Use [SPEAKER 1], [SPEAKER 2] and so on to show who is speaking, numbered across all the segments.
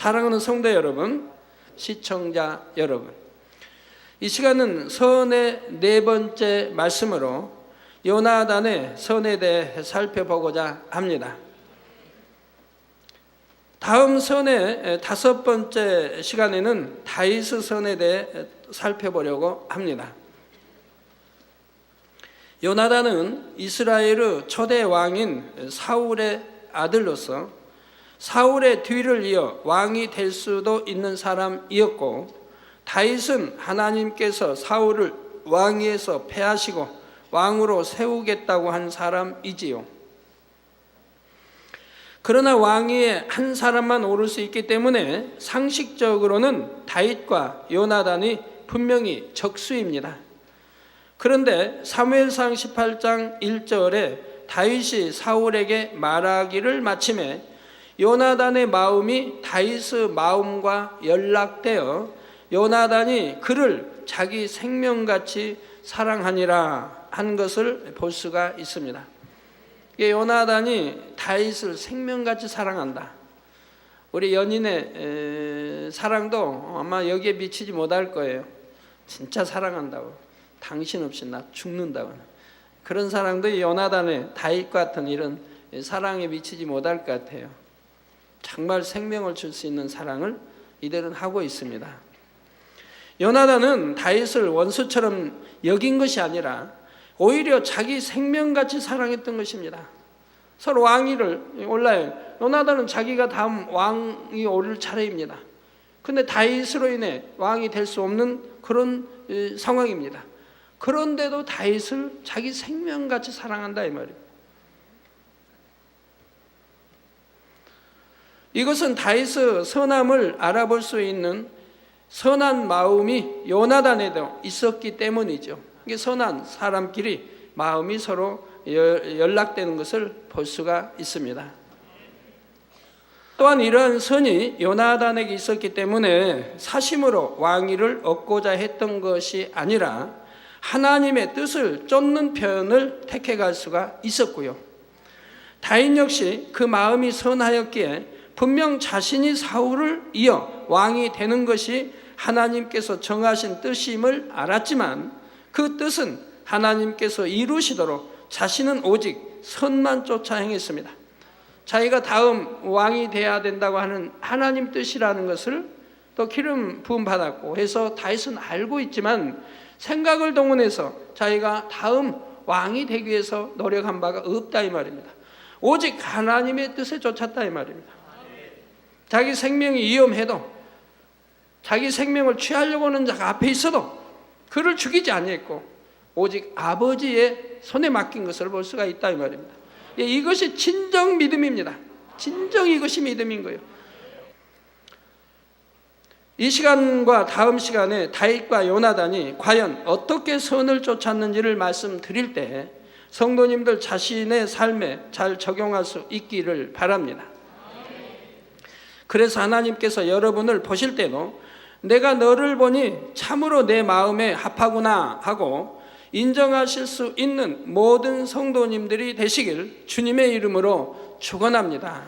[SPEAKER 1] 사랑하는 성도 여러분, 시청자 여러분, 이 시간은 선의 네 번째 말씀으로 요나단의 선에 대해 살펴보고자 합니다. 다음 선의 다섯 번째 시간에는 다윗의 선에 대해 살펴보려고 합니다. 요나단은 이스라엘의 초대 왕인 사울의 아들로서 사울의 뒤를 이어 왕이 될 수도 있는 사람이었고, 다윗은 하나님께서 사울을 왕위에서 패하시고 왕으로 세우겠다고 한 사람이지요. 그러나 왕위에 한 사람만 오를 수 있기 때문에 상식적으로는 다윗과 요나단이 분명히 적수입니다. 그런데 사무엘상 18장 1절에 다윗이 사울에게 말하기를 마침에 요나단의 마음이 다윗의 마음과 연락되어 요나단이 그를 자기 생명같이 사랑하니라 한 것을 볼 수가 있습니다. 요나단이 다윗을 생명같이 사랑한다. 우리 연인의 사랑도 아마 여기에 미치지 못할 거예요. 진짜 사랑한다고, 당신 없이 나 죽는다고. 그런 사랑도 요나단의 다윗 같은 이런 사랑에 미치지 못할 것 같아요. 정말 생명을 줄 수 있는 사랑을 이들은 하고 있습니다. 요나단은 다윗을 원수처럼 여긴 것이 아니라 오히려 자기 생명같이 사랑했던 것입니다. 서로 왕위를 올라요. 요나단은 자기가 다음 왕이 오를 차례입니다. 그런데 다윗으로 인해 왕이 될 수 없는 그런 상황입니다. 그런데도 다윗을 자기 생명같이 사랑한다 이 말이에요. 이것은 다윗의 선함을 알아볼 수 있는 선한 마음이 요나단에도 있었기 때문이죠. 이게 선한 사람끼리 마음이 서로 연락되는 것을 볼 수가 있습니다. 또한 이러한 선이 요나단에게 있었기 때문에 사심으로 왕위를 얻고자 했던 것이 아니라 하나님의 뜻을 쫓는 편을 택해갈 수가 있었고요. 다윗 역시 그 마음이 선하였기에 분명 자신이 사울을 이어 왕이 되는 것이 하나님께서 정하신 뜻임을 알았지만 그 뜻은 하나님께서 이루시도록 자신은 오직 선만 쫓아 행했습니다. 자기가 다음 왕이 돼야 된다고 하는 하나님 뜻이라는 것을 또 기름 부음 받았고 해서 다윗은 알고 있지만 생각을 동원해서 자기가 다음 왕이 되기 위해서 노력한 바가 없다 이 말입니다. 오직 하나님의 뜻에 쫓았다 이 말입니다. 자기 생명이 위험해도 자기 생명을 취하려고 하는 자가 앞에 있어도 그를 죽이지 아니했고 오직 아버지의 손에 맡긴 것을 볼 수가 있다 이 말입니다. 이것이 진정 믿음입니다. 진정 이것이 믿음인 거예요. 이 시간과 다음 시간에 다윗과 요나단이 과연 어떻게 선을 쫓았는지를 말씀드릴 때 성도님들 자신의 삶에 잘 적용할 수 있기를 바랍니다. 그래서 하나님께서 여러분을 보실 때도 내가 너를 보니 참으로 내 마음에 합하구나 하고 인정하실 수 있는 모든 성도님들이 되시길 주님의 이름으로 축원합니다.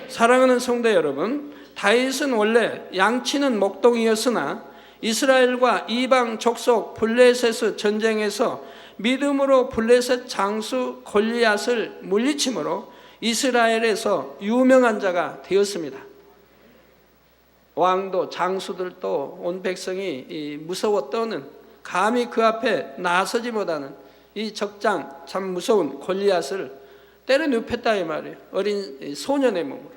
[SPEAKER 1] 사랑하는 성도 여러분, 다윗은 원래 양치는 목동이었으나 이스라엘과 이방 족속 블레셋의 전쟁에서 믿음으로 블레셋 장수 골리앗을 물리침으로 이스라엘에서 유명한 자가 되었습니다. 왕도 장수들도 온 백성이 무서워 떠는, 감히 그 앞에 나서지 못하는 이 적장 참 무서운 골리앗을 때려 눕혔다 이 말이에요. 어린 소년의 몸으로.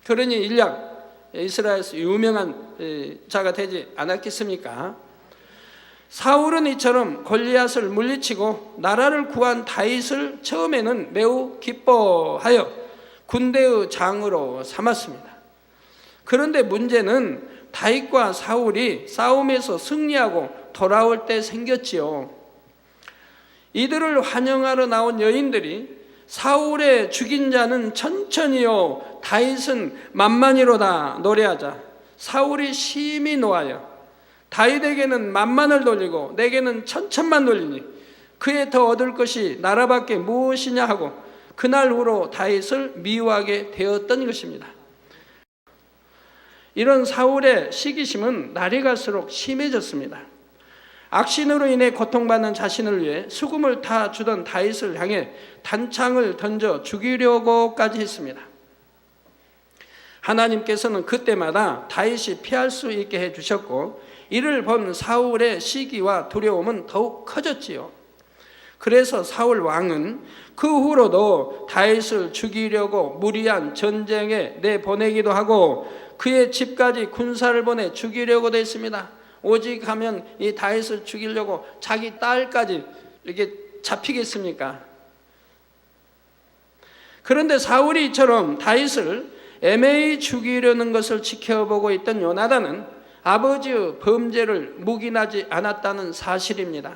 [SPEAKER 1] 그러니 일약 이스라엘에서 유명한 자가 되지 않았겠습니까? 사울은 이처럼 골리앗을 물리치고 나라를 구한 다윗을 처음에는 매우 기뻐하여 군대의 장으로 삼았습니다. 그런데 문제는 다윗과 사울이 싸움에서 승리하고 돌아올 때 생겼지요. 이들을 환영하러 나온 여인들이 사울의 죽인 자는 천천히요 다윗은 만만히로다 노래하자 사울이 심히 노하여 다윗에게는 만만을 돌리고 내게는 천천만 돌리니 그에 더 얻을 것이 나라밖에 무엇이냐 하고 그날 후로 다윗을 미워하게 되었던 것입니다. 이런 사울의 시기심은 날이 갈수록 심해졌습니다. 악신으로 인해 고통받는 자신을 위해 수금을 타 주던 다윗을 향해 단창을 던져 죽이려고까지 했습니다. 하나님께서는 그때마다 다윗이 피할 수 있게 해주셨고, 이를 본 사울의 시기와 두려움은 더욱 커졌지요. 그래서 사울 왕은 그 후로도 다윗을 죽이려고 무리한 전쟁에 내보내기도 하고 그의 집까지 군사를 보내 죽이려고도 했습니다. 오직 하면 이 다윗을 죽이려고 자기 딸까지 이렇게 잡히겠습니까? 그런데 사울이 이처럼 다윗을 애매히 죽이려는 것을 지켜보고 있던 요나단은 아버지의 범죄를 묵인하지 않았다는 사실입니다.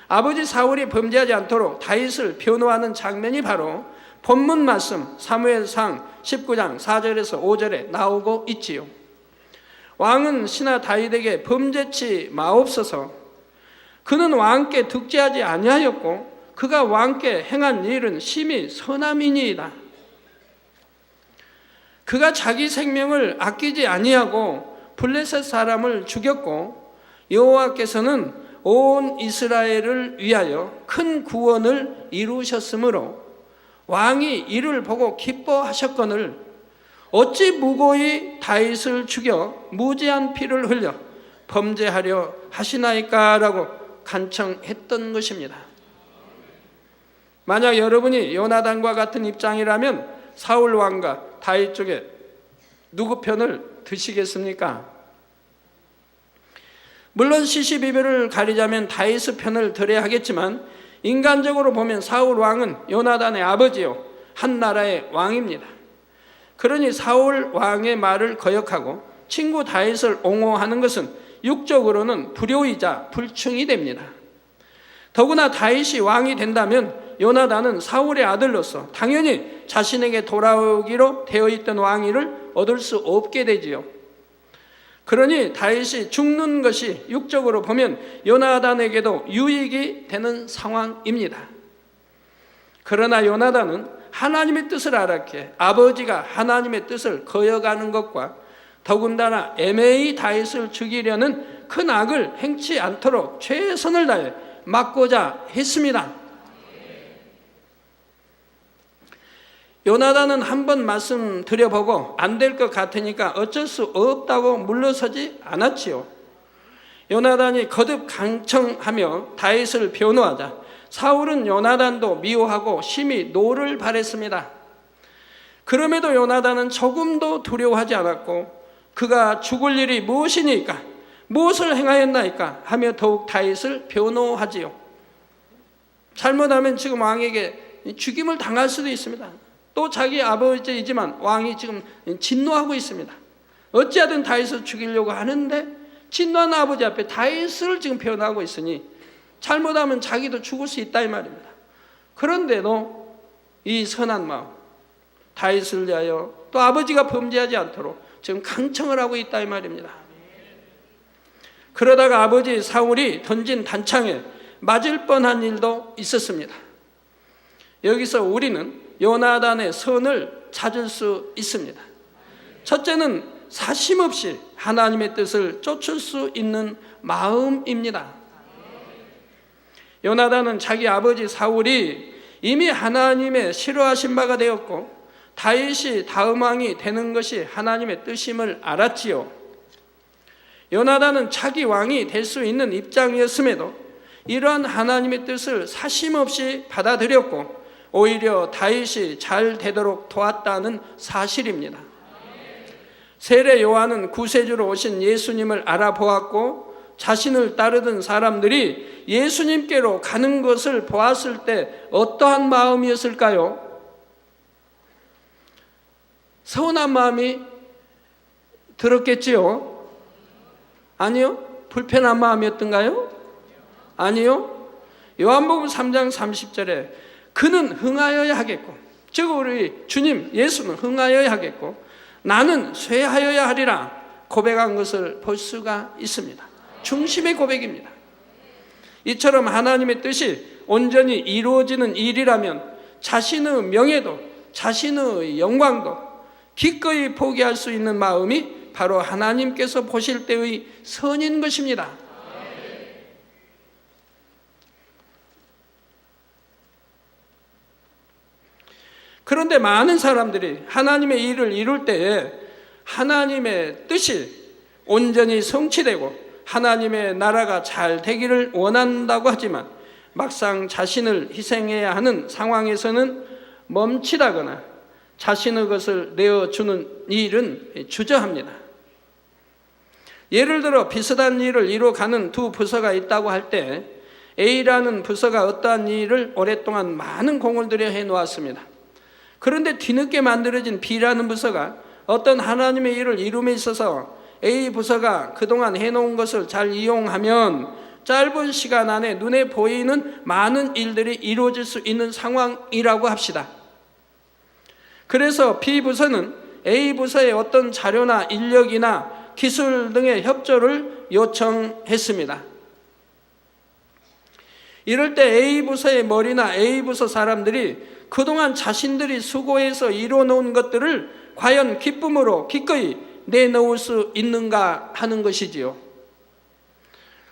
[SPEAKER 1] 아버지 사울이 범죄하지 않도록 다윗을 변호하는 장면이 바로 본문 말씀 사무엘상 19장 4절에서 5절에 나오고 있지요. 왕은 신하 다윗에게 범죄치 마옵소서. 그는 왕께 득죄하지 아니하였고 그가 왕께 행한 일은 심히 선함이니이다. 그가 자기 생명을 아끼지 아니하고 블레셋 사람을 죽였고 여호와께서는 온 이스라엘을 위하여 큰 구원을 이루셨으므로 왕이 이를 보고 기뻐하셨거늘 어찌 무고히 다윗을 죽여 무죄한 피를 흘려 범죄하려 하시나이까라고 간청했던 것입니다. 만약 여러분이 요나단과 같은 입장이라면 사울 왕과 다윗 쪽에 누구 편을 드시겠습니까? 물론 시시비비를 가리자면 다윗의 편을 들어야 하겠지만 인간적으로 보면 사울 왕은 요나단의 아버지요 한 나라의 왕입니다. 그러니 사울 왕의 말을 거역하고 친구 다윗을 옹호하는 것은 육적으로는 불효이자 불충이 됩니다. 더구나 다윗이 왕이 된다면 요나단은 사울의 아들로서 당연히 자신에게 돌아오기로 되어 있던 왕위를 얻을 수 없게 되지요. 그러니 다윗이 죽는 것이 육적으로 보면 요나단에게도 유익이 되는 상황입니다. 그러나 요나단은 하나님의 뜻을 알았기에 아버지가 하나님의 뜻을 거역하는 것과 더군다나 애매히 다윗을 죽이려는 큰 악을 행치 않도록 최선을 다해 막고자 했습니다. 요나단은 한번 말씀드려보고 안 될 것 같으니까 어쩔 수 없다고 물러서지 않았지요. 요나단이 거듭 강청하며 다윗을 변호하자 사울은 요나단도 미워하고 심히 노를 바랬습니다. 그럼에도 요나단은 조금도 두려워하지 않았고 그가 죽을 일이 무엇이니까 무엇을 행하였나이까 하며 더욱 다윗을 변호하지요. 잘못하면 지금 왕에게 죽임을 당할 수도 있습니다. 또 자기 아버지이지만 왕이 지금 진노하고 있습니다. 어찌하든 다윗을 죽이려고 하는데 진노한 아버지 앞에 다윗을 지금 변호하고 있으니 잘못하면 자기도 죽을 수 있다 이 말입니다. 그런데도 이 선한 마음 다윗을 위하여 또 아버지가 범죄하지 않도록 지금 강청을 하고 있다 이 말입니다. 그러다가 아버지 사울이 던진 단창에 맞을 뻔한 일도 있었습니다. 여기서 우리는 요나단의 선을 찾을 수 있습니다. 첫째는 사심없이 하나님의 뜻을 쫓을 수 있는 마음입니다. 요나단은 자기 아버지 사울이 이미 하나님의 싫어하신 바가 되었고 다윗이 다음 왕이 되는 것이 하나님의 뜻임을 알았지요. 요나단은 자기 왕이 될 수 있는 입장이었음에도 이러한 하나님의 뜻을 사심없이 받아들였고 오히려 다윗이 잘 되도록 도왔다는 사실입니다. 세례 요한은 구세주로 오신 예수님을 알아보았고 자신을 따르던 사람들이 예수님께로 가는 것을 보았을 때 어떠한 마음이었을까요? 서운한 마음이 들었겠지요? 아니요? 불편한 마음이었던가요? 아니요? 요한복음 3장 30절에 그는 흥하여야 하겠고, 즉 우리 주님 예수는 흥하여야 하겠고 나는 쇠하여야 하리라 고백한 것을 볼 수가 있습니다. 중심의 고백입니다. 이처럼 하나님의 뜻이 온전히 이루어지는 일이라면 자신의 명예도 자신의 영광도 기꺼이 포기할 수 있는 마음이 바로 하나님께서 보실 때의 선인 것입니다. 그런데 많은 사람들이 하나님의 일을 이룰 때에 하나님의 뜻이 온전히 성취되고 하나님의 나라가 잘 되기를 원한다고 하지만 막상 자신을 희생해야 하는 상황에서는 멈칫하거나 자신의 것을 내어주는 일은 주저합니다. 예를 들어 비슷한 일을 이뤄가는 두 부서가 있다고 할 때 A라는 부서가 어떠한 일을 오랫동안 많은 공을 들여 해놓았습니다. 그런데 뒤늦게 만들어진 B라는 부서가 어떤 하나님의 일을 이룸에 있어서 A 부서가 그동안 해놓은 것을 잘 이용하면 짧은 시간 안에 눈에 보이는 많은 일들이 이루어질 수 있는 상황이라고 합시다. 그래서 B 부서는 A 부서의 어떤 자료나 인력이나 기술 등의 협조를 요청했습니다. 이럴 때 A 부서의 머리나 A 부서 사람들이 그동안 자신들이 수고해서 이뤄놓은 것들을 과연 기쁨으로 기꺼이 내놓을 수 있는가 하는 것이지요.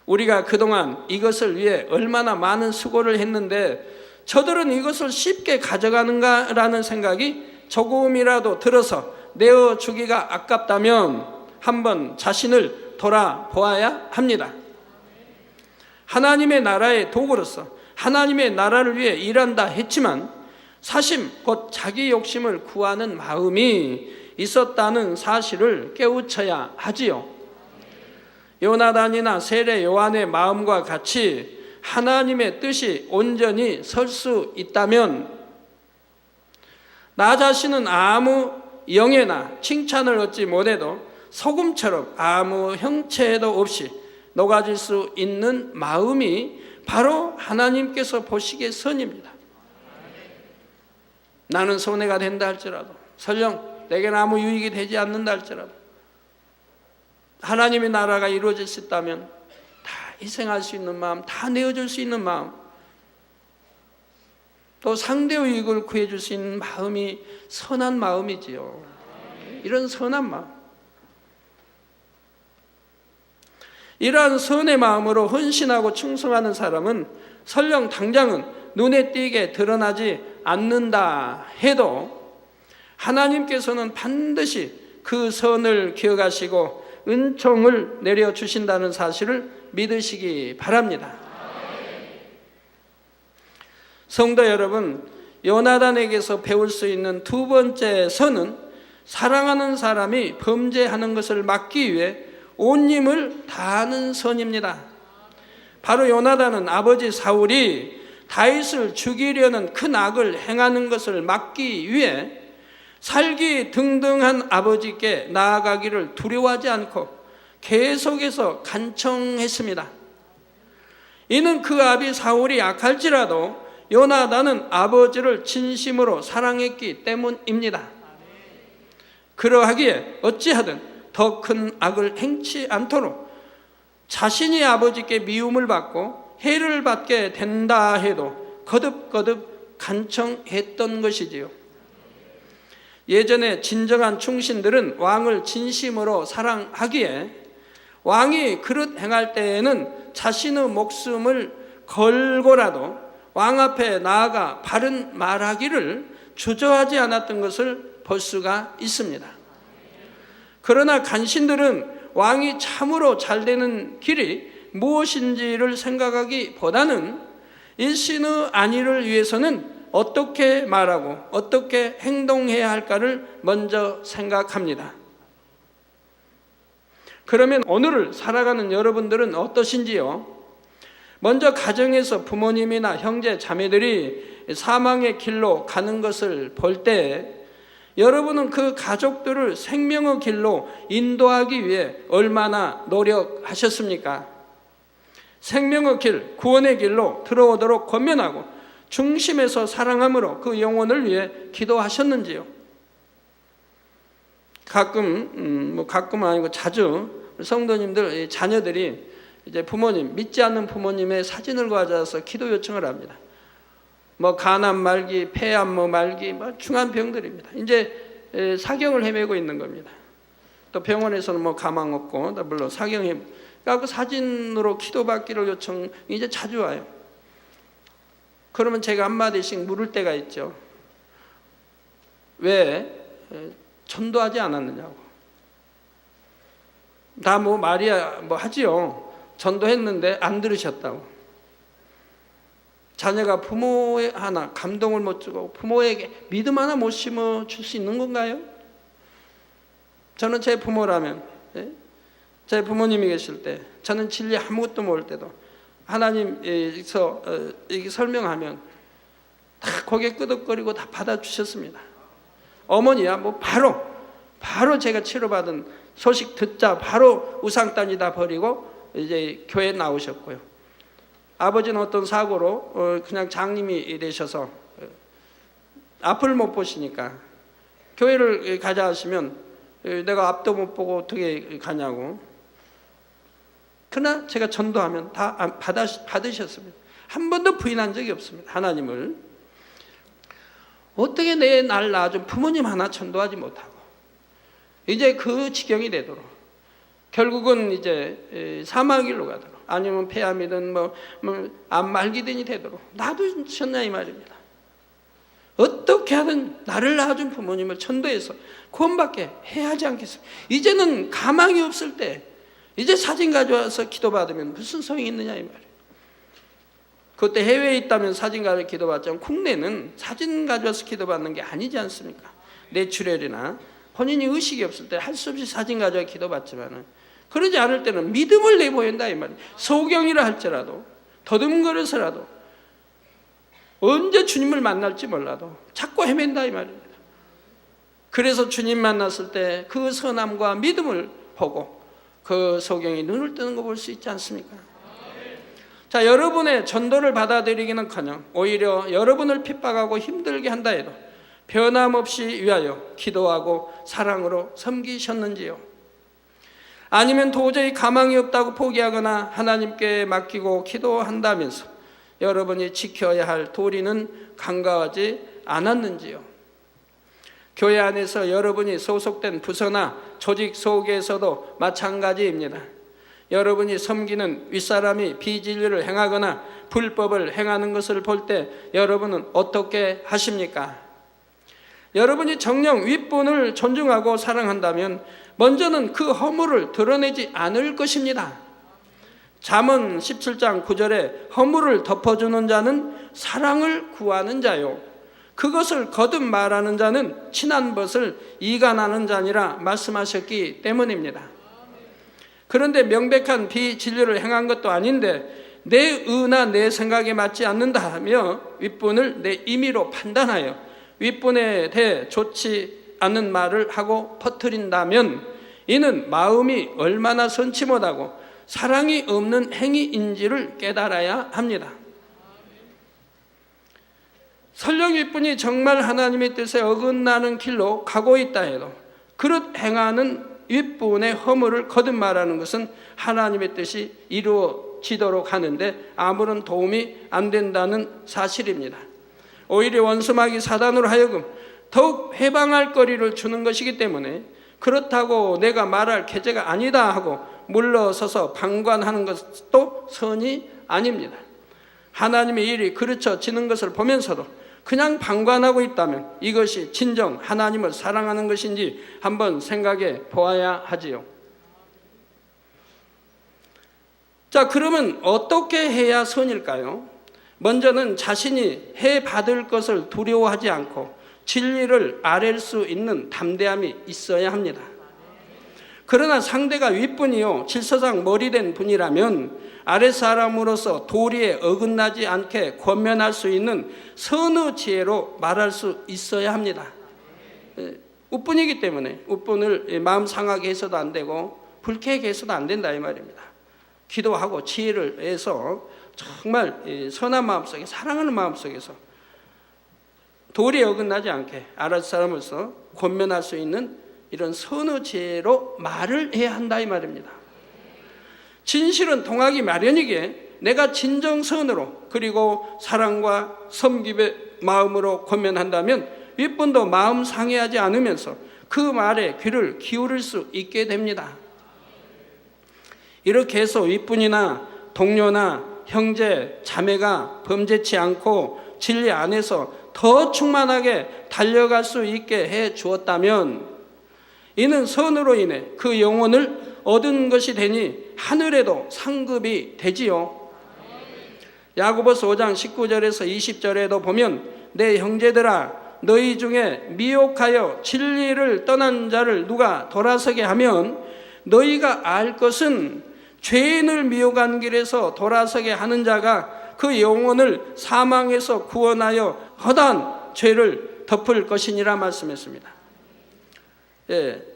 [SPEAKER 1] 우리가 그동안 이것을 위해 얼마나 많은 수고를 했는데 저들은 이것을 쉽게 가져가는가라는 생각이 조금이라도 들어서 내어주기가 아깝다면 한번 자신을 돌아보아야 합니다. 하나님의 나라의 도구로서 하나님의 나라를 위해 일한다 했지만 사심, 곧 자기 욕심을 구하는 마음이 있었다는 사실을 깨우쳐야 하지요. 요나단이나 세례 요한의 마음과 같이 하나님의 뜻이 온전히 설 수 있다면 나 자신은 아무 영예나 칭찬을 얻지 못해도 소금처럼 아무 형체도 없이 녹아질 수 있는 마음이 바로 하나님께서 보시기에 선입니다. 나는 손해가 된다 할지라도 설령 내게는 아무 유익이 되지 않는다 할지라도 하나님의 나라가 이루어질 수 있다면 다 희생할 수 있는 마음, 다 내어줄 수 있는 마음, 또 상대의 이익을 구해줄 수 있는 마음이 선한 마음이지요. 이런 선한 마음, 이러한 선의 마음으로 헌신하고 충성하는 사람은 설령 당장은 눈에 띄게 드러나지 않는다 해도 하나님께서는 반드시 그 선을 기억하시고 은총을 내려주신다는 사실을 믿으시기 바랍니다. 성도 여러분, 요나단에게서 배울 수 있는 두 번째 선은 사랑하는 사람이 범죄하는 것을 막기 위해 온 힘을 다하는 선입니다. 바로 요나단은 아버지 사울이 다윗을 죽이려는 큰 악을 행하는 것을 막기 위해 살기 등등한 아버지께 나아가기를 두려워하지 않고 계속해서 간청했습니다. 이는 그 아비 사울이 악할지라도 요나단은 아버지를 진심으로 사랑했기 때문입니다. 그러하기에 어찌하든 더 큰 악을 행치 않도록 자신이 아버지께 미움을 받고 해를 받게 된다 해도 거듭거듭 간청했던 것이지요. 예전에 진정한 충신들은 왕을 진심으로 사랑하기에 왕이 그릇 행할 때에는 자신의 목숨을 걸고라도 왕 앞에 나아가 바른 말하기를 주저하지 않았던 것을 볼 수가 있습니다. 그러나 간신들은 왕이 참으로 잘 되는 길이 무엇인지를 생각하기보다는 일신의 안위를 위해서는 어떻게 말하고 어떻게 행동해야 할까를 먼저 생각합니다. 그러면 오늘을 살아가는 여러분들은 어떠신지요? 먼저 가정에서 부모님이나 형제 자매들이 사망의 길로 가는 것을 볼 때 여러분은 그 가족들을 생명의 길로 인도하기 위해 얼마나 노력하셨습니까? 생명의 길, 구원의 길로 들어오도록 권면하고 중심에서 사랑함으로 그 영혼을 위해 기도하셨는지요? 가끔 아니고 자주 성도님들 자녀들이 이제 부모님, 믿지 않는 부모님의 사진을 가져와서 기도 요청을 합니다. 간암 말기, 폐암 말기, 중한 병들입니다. 이제 사경을 헤매고 있는 겁니다. 또 병원에서는 뭐 가망 없고, 물론 사경해. 그 사진으로 기도받기를 요청 이제 자주 와요. 그러면 제가 한마디씩 물을 때가 있죠. 왜 전도하지 않았느냐고. 다 뭐 말이야 뭐 하지요. 전도했는데 안 들으셨다고. 자녀가 부모 하나 감동을 못 주고 부모에게 믿음 하나 못 심어 줄 수 있는 건가요? 저는 제 부모라면, 제 부모님이 계실 때, 저는 진리 아무것도 모를 때도 하나님에서 이렇게 설명하면 다 고개 끄덕거리고 다 받아주셨습니다. 어머니야 뭐 바로 제가 치료받은 소식 듣자 바로 우상단이 다 버리고 이제 교회에 나오셨고요. 아버지는 어떤 사고로 그냥 장님이 되셔서 앞을 못 보시니까 교회를 가자 하시면 내가 앞도 못 보고 어떻게 가냐고. 그러나 제가 전도하면 다 받으셨습니다. 한 번도 부인한 적이 없습니다. 하나님을. 어떻게 내 날 낳아준 부모님 하나 전도하지 못하고 이제 그 지경이 되도록 결국은 이제 사망길로 가도록 아니면 폐암이든 암 말기든이 되도록 놔두셨냐 이 말입니다. 어떻게 하든 나를 낳아준 부모님을 전도해서 구원받게 해야 하지 않겠습니까? 이제는 가망이 없을 때 이제 사진 가져와서 기도받으면 무슨 소용이 있느냐 이 말이에요. 그때 해외에 있다면 사진 가져와서 기도받지만 국내는 사진 가져와서 기도받는 게 아니지 않습니까? 뇌출혈이나 본인이 의식이 없을 때 할 수 없이 사진 가져와 기도받지만은 그러지 않을 때는 믿음을 내보인다 이 말이에요. 소경이라 할지라도 더듬거려서라도 언제 주님을 만날지 몰라도 자꾸 헤맨다 이 말입니다. 그래서 주님 만났을 때 그 선함과 믿음을 보고 그 소경이 눈을 뜨는 거 볼 수 있지 않습니까? 자, 여러분의 전도를 받아들이기는커녕 오히려 여러분을 핍박하고 힘들게 한다 해도 변함없이 위하여 기도하고 사랑으로 섬기셨는지요? 아니면 도저히 가망이 없다고 포기하거나 하나님께 맡기고 기도한다면서 여러분이 지켜야 할 도리는 간과하지 않았는지요? 교회 안에서 여러분이 소속된 부서나 조직 속에서도 마찬가지입니다. 여러분이 섬기는 윗사람이 비진리를 행하거나 불법을 행하는 것을 볼 때 여러분은 어떻게 하십니까? 여러분이 정녕 윗분을 존중하고 사랑한다면 먼저는 그 허물을 드러내지 않을 것입니다. 잠언 17장 9절에 허물을 덮어주는 자는 사랑을 구하는 자요 그것을 거듭 말하는 자는 친한 것을 이간하는 자니라 말씀하셨기 때문입니다. 그런데 명백한 비진리를 행한 것도 아닌데 내 의나 내 생각에 맞지 않는다 하며 윗분을 내 임의로 판단하여 윗분에 대해 좋지 않는 말을 하고 퍼뜨린다면 이는 마음이 얼마나 선치 못하고 사랑이 없는 행위인지를 깨달아야 합니다. 설령 윗분이 정말 하나님의 뜻에 어긋나는 길로 가고 있다 해도 그릇 행하는 윗분의 허물을 거듭 말하는 것은 하나님의 뜻이 이루어지도록 하는데 아무런 도움이 안 된다는 사실입니다. 오히려 원수마귀 사단으로 하여금 더욱 해방할 거리를 주는 것이기 때문에 그렇다고 내가 말할 계제가 아니다 하고 물러서서 방관하는 것도 선이 아닙니다. 하나님의 일이 그르쳐지는 것을 보면서도 그냥 방관하고 있다면 이것이 진정 하나님을 사랑하는 것인지 한번 생각해 보아야 하지요. 자, 그러면 어떻게 해야 선일까요? 먼저는 자신이 해 받을 것을 두려워하지 않고 진리를 아랠 수 있는 담대함이 있어야 합니다. 그러나 상대가 윗분이요 질서상 머리된 분이라면 아랫사람으로서 도리에 어긋나지 않게 권면할 수 있는 선의 지혜로 말할 수 있어야 합니다. 윗분이기 때문에 윗분을 마음 상하게 해서도 안 되고 불쾌하게 해서도 안 된다 이 말입니다. 기도하고 지혜를 해서 정말 선한 마음속에 사랑하는 마음속에서 도리에 어긋나지 않게 아랫사람으로서 권면할 수 있는 이런 선의 지혜로 말을 해야 한다 이 말입니다. 진실은 통하기 마련이기에 내가 진정선으로 그리고 사랑과 섬김의 마음으로 권면한다면 윗분도 마음 상해하지 않으면서 그 말에 귀를 기울일 수 있게 됩니다. 이렇게 해서 윗분이나 동료나 형제, 자매가 범죄치 않고 진리 안에서 더 충만하게 달려갈 수 있게 해 주었다면 이는 선으로 인해 그 영혼을 얻은 것이 되니 하늘에도 상급이 되지요. 야고보서 5장 19절에서 20절에도 보면 내 형제들아 너희 중에 미혹하여 진리를 떠난 자를 누가 돌아서게 하면 너희가 알 것은 죄인을 미혹한 길에서 돌아서게 하는 자가 그 영혼을 사망에서 구원하여 허다한 죄를 덮을 것이니라 말씀했습니다.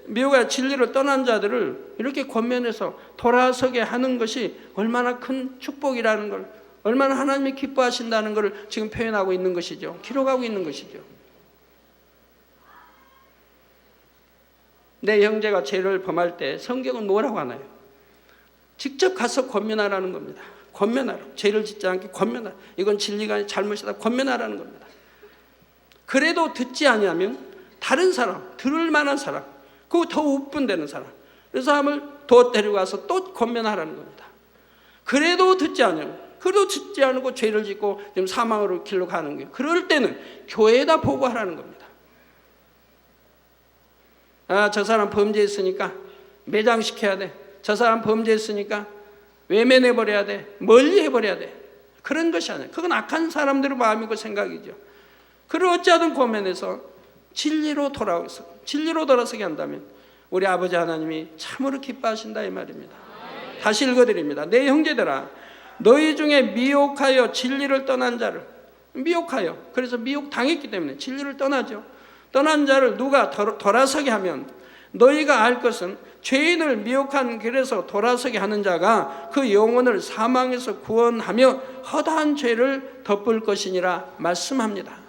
[SPEAKER 1] 미혹하여 진리를 떠난 자들을 이렇게 권면해서 돌아서게 하는 것이 얼마나 큰 축복이라는 걸, 얼마나 하나님이 기뻐하신다는 것을 지금 표현하고 있는 것이죠. 기록하고 있는 것이죠. 내 형제가 죄를 범할 때 성경은 뭐라고 하나요? 직접 가서 권면하라는 겁니다. 권면하라. 죄를 짓지 않게 권면하라. 이건 진리가 잘못이다. 권면하라는 겁니다. 그래도 듣지 아니하면 다른 사람, 들을 만한 사람, 그 더 우분되는 사람, 그 사람을 더 데려가서 또 권면하라는 겁니다. 그래도 듣지 않으면, 그래도 듣지 않고 죄를 짓고 지금 사망으로 길로 가는 거예요. 그럴 때는 교회에다 보고하라는 겁니다. 아, 저 사람 범죄했으니까 매장시켜야 돼. 저 사람 범죄했으니까 외면해버려야 돼. 멀리 해버려야 돼. 그런 것이 아니에요. 그건 악한 사람들의 마음이고 생각이죠. 그를 어찌하든 권면해서 진리로 돌아서게 한다면 우리 아버지 하나님이 참으로 기뻐하신다 이 말입니다. 다시 읽어드립니다. 내 형제들아 너희 중에 미혹하여 진리를 떠난 자를, 미혹하여, 그래서 미혹당했기 때문에 진리를 떠나죠. 떠난 자를 누가 돌아서게 하면 너희가 알 것은 죄인을 미혹한 길에서 돌아서게 하는 자가 그 영혼을 사망에서 구원하며 허다한 죄를 덮을 것이니라 말씀합니다.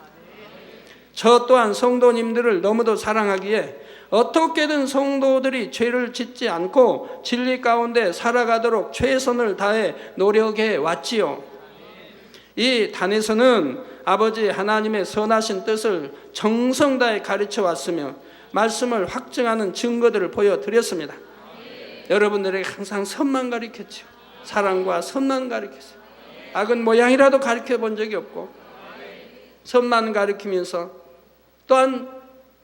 [SPEAKER 1] 저 또한 성도님들을 너무도 사랑하기에 어떻게든 성도들이 죄를 짓지 않고 진리 가운데 살아가도록 최선을 다해 노력해 왔지요. 이 단에서는 아버지 하나님의 선하신 뜻을 정성 다해 가르쳐 왔으며 말씀을 확증하는 증거들을 보여드렸습니다. 여러분들에게 항상 선만 가르쳤죠. 사랑과 선만 가르쳤어요. 악은 모양이라도 가르쳐 본 적이 없고 선만 가르치면서 또한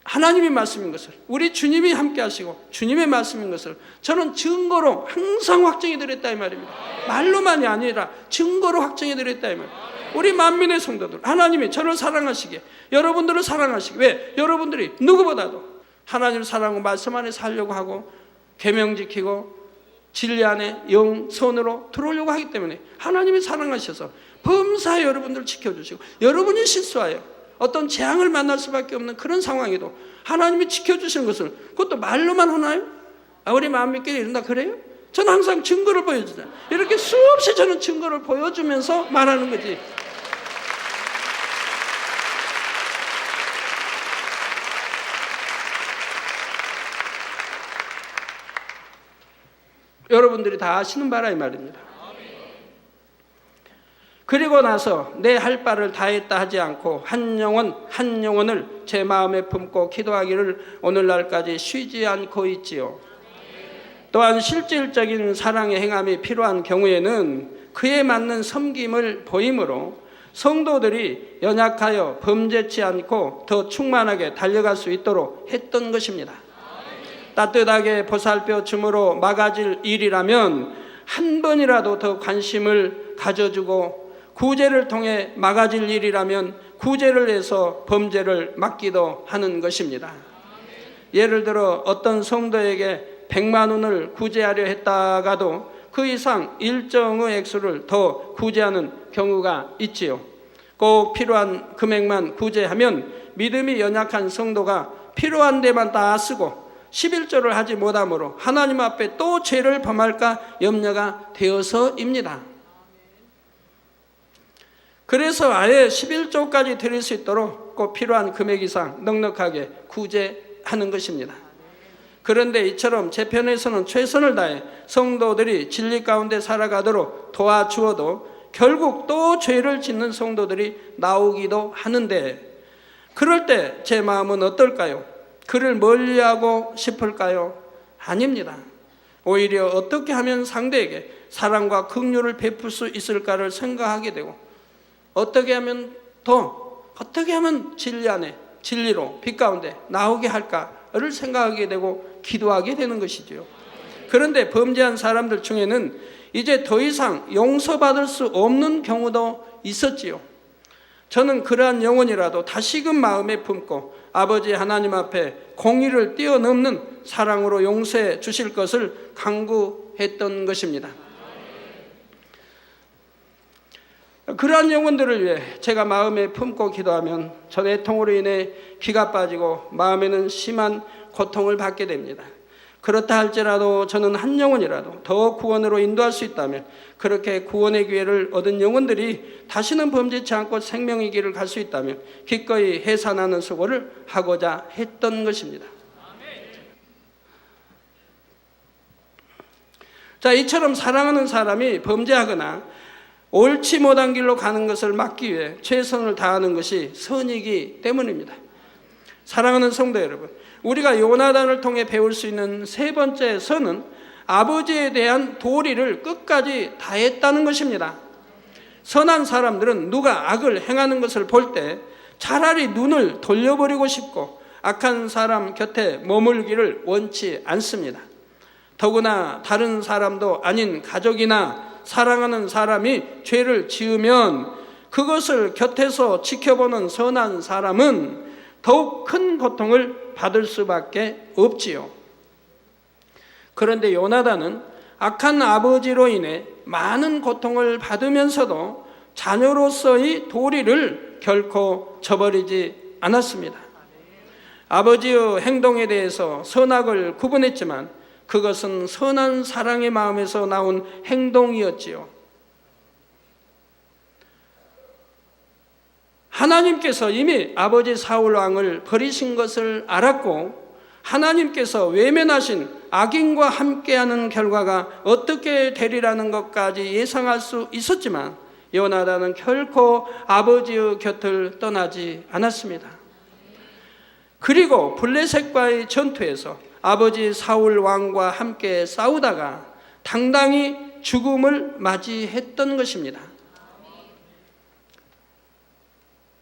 [SPEAKER 1] 하나님의 말씀인 것을, 우리 주님이 함께 하시고 주님의 말씀인 것을 저는 증거로 항상 확증해 드렸다 이 말입니다. 말로만이 아니라 증거로 확증해 드렸다 이 말입니다. 우리 만민의 성도들, 하나님이 저를 사랑하시게, 여러분들을 사랑하시게. 왜? 여러분들이 누구보다도 하나님 사랑하고 말씀 안에 살려고 하고 계명 지키고 진리 안에 영선으로 들어오려고 하기 때문에 하나님이 사랑하셔서 범사에 여러분들을 지켜주시고, 여러분이 실수하여 어떤 재앙을 만날 수밖에 없는 그런 상황에도 하나님이 지켜주시는 것을 그것도 말로만 하나요? 아, 우리 마음 믿게 이른다 그래요? 저는 항상 증거를 보여주잖아요. 이렇게 수없이 저는 증거를 보여주면서 말하는 거지. 여러분들이 다 아시는 바라 이 말입니다. 그리고 나서 내 할 바를 다했다 하지 않고 한 영혼을 제 마음에 품고 기도하기를 오늘날까지 쉬지 않고 있지요. 또한 실질적인 사랑의 행함이 필요한 경우에는 그에 맞는 섬김을 보임으로 성도들이 연약하여 범죄치 않고 더 충만하게 달려갈 수 있도록 했던 것입니다. 따뜻하게 보살펴 줌으로 막아질 일이라면 한 번이라도 더 관심을 가져주고, 구제를 통해 막아질 일이라면 구제를 해서 범죄를 막기도 하는 것입니다. 예를 들어 어떤 성도에게 100만 원을 구제하려 했다가도 그 이상 일정의 액수를 더 구제하는 경우가 있지요. 꼭 필요한 금액만 구제하면 믿음이 연약한 성도가 필요한 데만 다 쓰고 11조를 하지 못하므로 하나님 앞에 또 죄를 범할까 염려가 되어서입니다. 그래서 아예 11조까지 드릴 수 있도록 꼭 필요한 금액 이상 넉넉하게 구제하는 것입니다. 그런데 이처럼 제 편에서는 최선을 다해 성도들이 진리 가운데 살아가도록 도와주어도 결국 또 죄를 짓는 성도들이 나오기도 하는데, 그럴 때 제 마음은 어떨까요? 그를 멀리하고 싶을까요? 아닙니다. 오히려 어떻게 하면 상대에게 사랑과 긍휼을 베풀 수 있을까를 생각하게 되고, 어떻게 하면 진리 안에 진리로 빛 가운데 나오게 할까를 생각하게 되고 기도하게 되는 것이지요. 그런데 범죄한 사람들 중에는 이제 더 이상 용서받을 수 없는 경우도 있었지요. 저는 그러한 영혼이라도 다시금 마음에 품고 아버지 하나님 앞에 공의를 뛰어넘는 사랑으로 용서해 주실 것을 간구했던 것입니다. 그러한 영혼들을 위해 제가 마음에 품고 기도하면 저 애통으로 인해 기가 빠지고 마음에는 심한 고통을 받게 됩니다. 그렇다 할지라도 저는 한 영혼이라도 더 구원으로 인도할 수 있다면, 그렇게 구원의 기회를 얻은 영혼들이 다시는 범죄치 않고 생명의 길을 갈 수 있다면 기꺼이 해산하는 수고를 하고자 했던 것입니다. 자, 이처럼 사랑하는 사람이 범죄하거나 옳지 못한 길로 가는 것을 막기 위해 최선을 다하는 것이 선이기 때문입니다. 사랑하는 성도 여러분, 우리가 요나단을 통해 배울 수 있는 세 번째 선은 아버지에 대한 도리를 끝까지 다했다는 것입니다. 선한 사람들은 누가 악을 행하는 것을 볼 때 차라리 눈을 돌려버리고 싶고 악한 사람 곁에 머물기를 원치 않습니다. 더구나 다른 사람도 아닌 가족이나 사랑하는 사람이 죄를 지으면 그것을 곁에서 지켜보는 선한 사람은 더욱 큰 고통을 받을 수밖에 없지요. 그런데 요나단은 악한 아버지로 인해 많은 고통을 받으면서도 자녀로서의 도리를 결코 저버리지 않았습니다. 아버지의 행동에 대해서 선악을 구분했지만 그것은 선한 사랑의 마음에서 나온 행동이었지요. 하나님께서 이미 아버지 사울 왕을 버리신 것을 알았고, 하나님께서 외면하신 악인과 함께하는 결과가 어떻게 되리라는 것까지 예상할 수 있었지만 요나단은 결코 아버지의 곁을 떠나지 않았습니다. 그리고 블레셋과의 전투에서 아버지 사울 왕과 함께 싸우다가 당당히 죽음을 맞이했던 것입니다.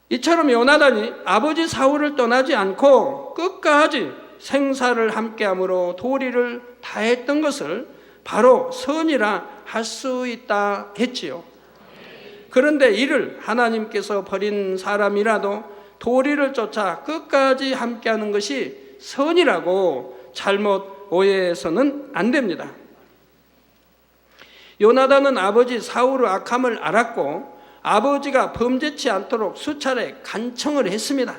[SPEAKER 1] 이처럼 요나단이 아버지 사울을 떠나지 않고 끝까지 생사를 함께함으로 도리를 다했던 것을 바로 선이라 할 수 있다 했지요. 그런데 이를 하나님께서 버린 사람이라도 도리를 쫓아 끝까지 함께하는 것이 선이라고 잘못 오해해서는 안 됩니다. 요나단은 아버지 사울의 악함을 알았고 아버지가 범죄치 않도록 수차례 간청을 했습니다.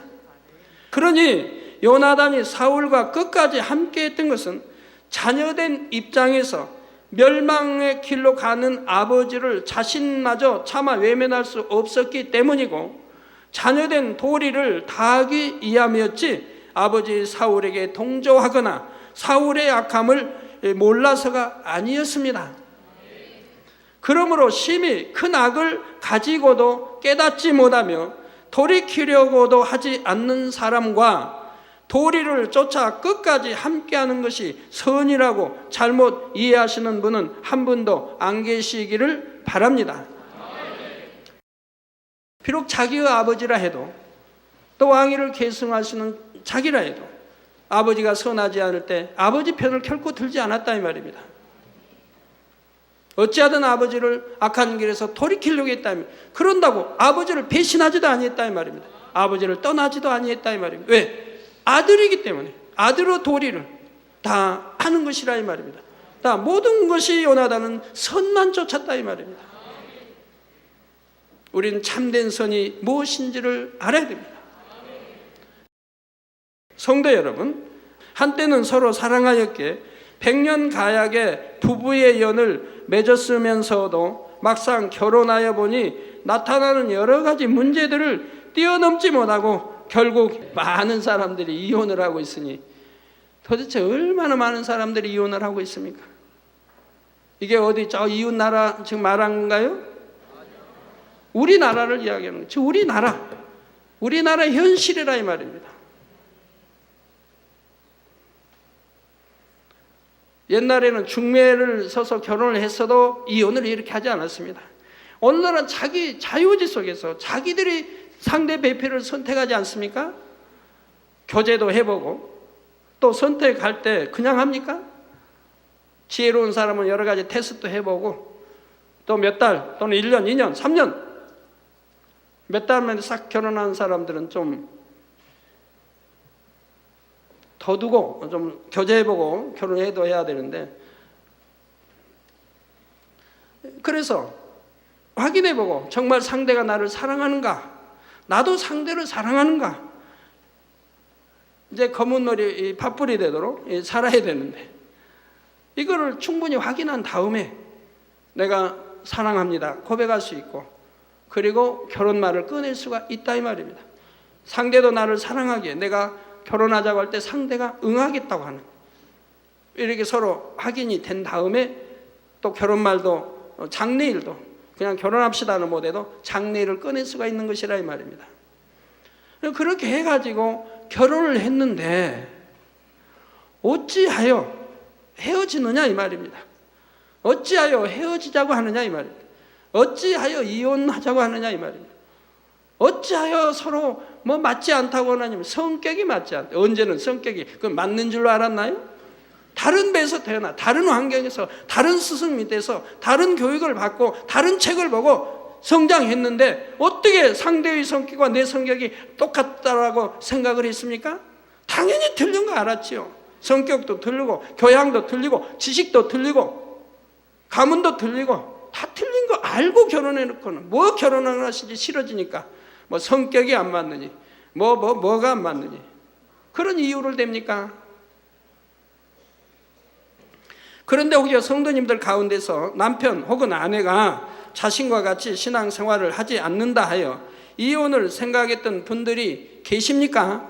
[SPEAKER 1] 그러니 요나단이 사울과 끝까지 함께했던 것은 자녀된 입장에서 멸망의 길로 가는 아버지를 자신마저 차마 외면할 수 없었기 때문이고, 자녀된 도리를 다하기 위함이었지 아버지 사울에게 동조하거나 사울의 악함을 몰라서가 아니었습니다. 그러므로 심히 큰 악을 가지고도 깨닫지 못하며 돌이키려고도 하지 않는 사람과 도리를 쫓아 끝까지 함께하는 것이 선이라고 잘못 이해하시는 분은 한 분도 안 계시기를 바랍니다. 비록 자기의 아버지라 해도, 또 왕위를 계승하시는 자기라 해도 아버지가 선하지 않을 때 아버지 편을 결코 들지 않았다 이 말입니다. 어찌하든 아버지를 악한 길에서 돌이키려고 했다면, 그런다고 아버지를 배신하지도 아니했다 이 말입니다. 아버지를 떠나지도 아니했다 이 말입니다. 왜? 아들이기 때문에 아들의 도리를 다 하는 것이라 이 말입니다. 다 모든 것이 요나단은 선만 쫓았다 이 말입니다. 우리는 참된 선이 무엇인지를 알아야 됩니다. 성도 여러분, 한때는 서로 사랑하였기에 100년 가약의 부부의 연을 맺었으면서도 막상 결혼하여 보니 나타나는 여러 가지 문제들을 뛰어넘지 못하고 결국 많은 사람들이 이혼을 하고 있으니, 도대체 얼마나 많은 사람들이 이혼을 하고 있습니까? 이게 어디 저 이웃 나라 지금 말한 건가요? 우리나라를 이야기하는 거죠. 우리나라 현실이라 이 말입니다. 옛날에는 중매를 서서 결혼을 했어도 이혼을 이렇게 하지 않았습니다. 오늘날은 자기 자유의지 속에서 자기들이 상대 배필을 선택하지 않습니까? 교제도 해보고 또 선택할 때 그냥 합니까? 지혜로운 사람은 여러 가지 테스트도 해보고 또 몇 달 또는 1년, 2년, 3년 몇 달 만에 싹 결혼한 사람들은 좀 더 두고 좀 교제해보고 결혼해도 해야 되는데, 그래서 확인해보고 정말 상대가 나를 사랑하는가, 나도 상대를 사랑하는가, 이제 검은 머리 팥불이 되도록 살아야 되는데, 이거를 충분히 확인한 다음에 내가 사랑합니다 고백할 수 있고, 그리고 결혼말을 꺼낼 수가 있다 이 말입니다. 상대도 나를 사랑하기에 내가 결혼하자고 할 때 상대가 응하겠다고 하는, 이렇게 서로 확인이 된 다음에 또 결혼말도 장례일도 그냥 결혼합시다는 못해도 장례일을 꺼낼 수가 있는 것이라 이 말입니다. 그렇게 해가지고 결혼을 했는데 어찌하여 헤어지느냐 이 말입니다. 어찌하여 헤어지자고 하느냐 이 말입니다. 어찌하여 이혼하자고 하느냐 이 말입니다. 어찌하여 서로 뭐 맞지 않다고 하냐면 성격이 맞지 않다. 언제는 성격이 그 맞는 줄로 알았나요? 다른 배에서 태어나 다른 환경에서 다른 스승 밑에서 다른 교육을 받고 다른 책을 보고 성장했는데 어떻게 상대의 성격과 내 성격이 똑같다라고 생각을 했습니까? 당연히 틀린 거 알았지요. 성격도 틀리고 교양도 틀리고 지식도 틀리고 가문도 틀리고 다 틀린 거 알고 결혼해놓고는 뭐 결혼을 하시지 싫어지니까 뭐 성격이 안 맞느니 뭐가 안 맞느니 그런 이유를 댑니까? 그런데 혹여 성도님들 가운데서 남편 혹은 아내가 자신과 같이 신앙생활을 하지 않는다 하여 이혼을 생각했던 분들이 계십니까?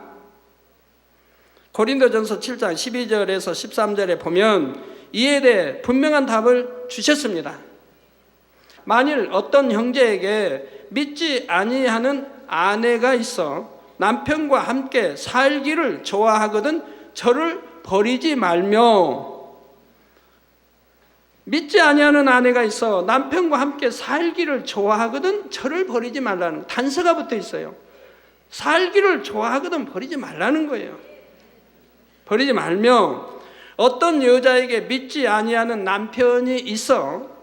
[SPEAKER 1] 고린도전서 7장 12절에서 13절에 보면 이에 대해 분명한 답을 주셨습니다. 만일 어떤 형제에게 믿지 아니하는 아내가 있어 남편과 함께 살기를 좋아하거든 저를 버리지 말며, 믿지 아니하는 아내가 있어 남편과 함께 살기를 좋아하거든 저를 버리지 말라는 단서가 붙어 있어요. 살기를 좋아하거든 버리지 말라는 거예요. 버리지 말며, 어떤 여자에게 믿지 아니하는 남편이 있어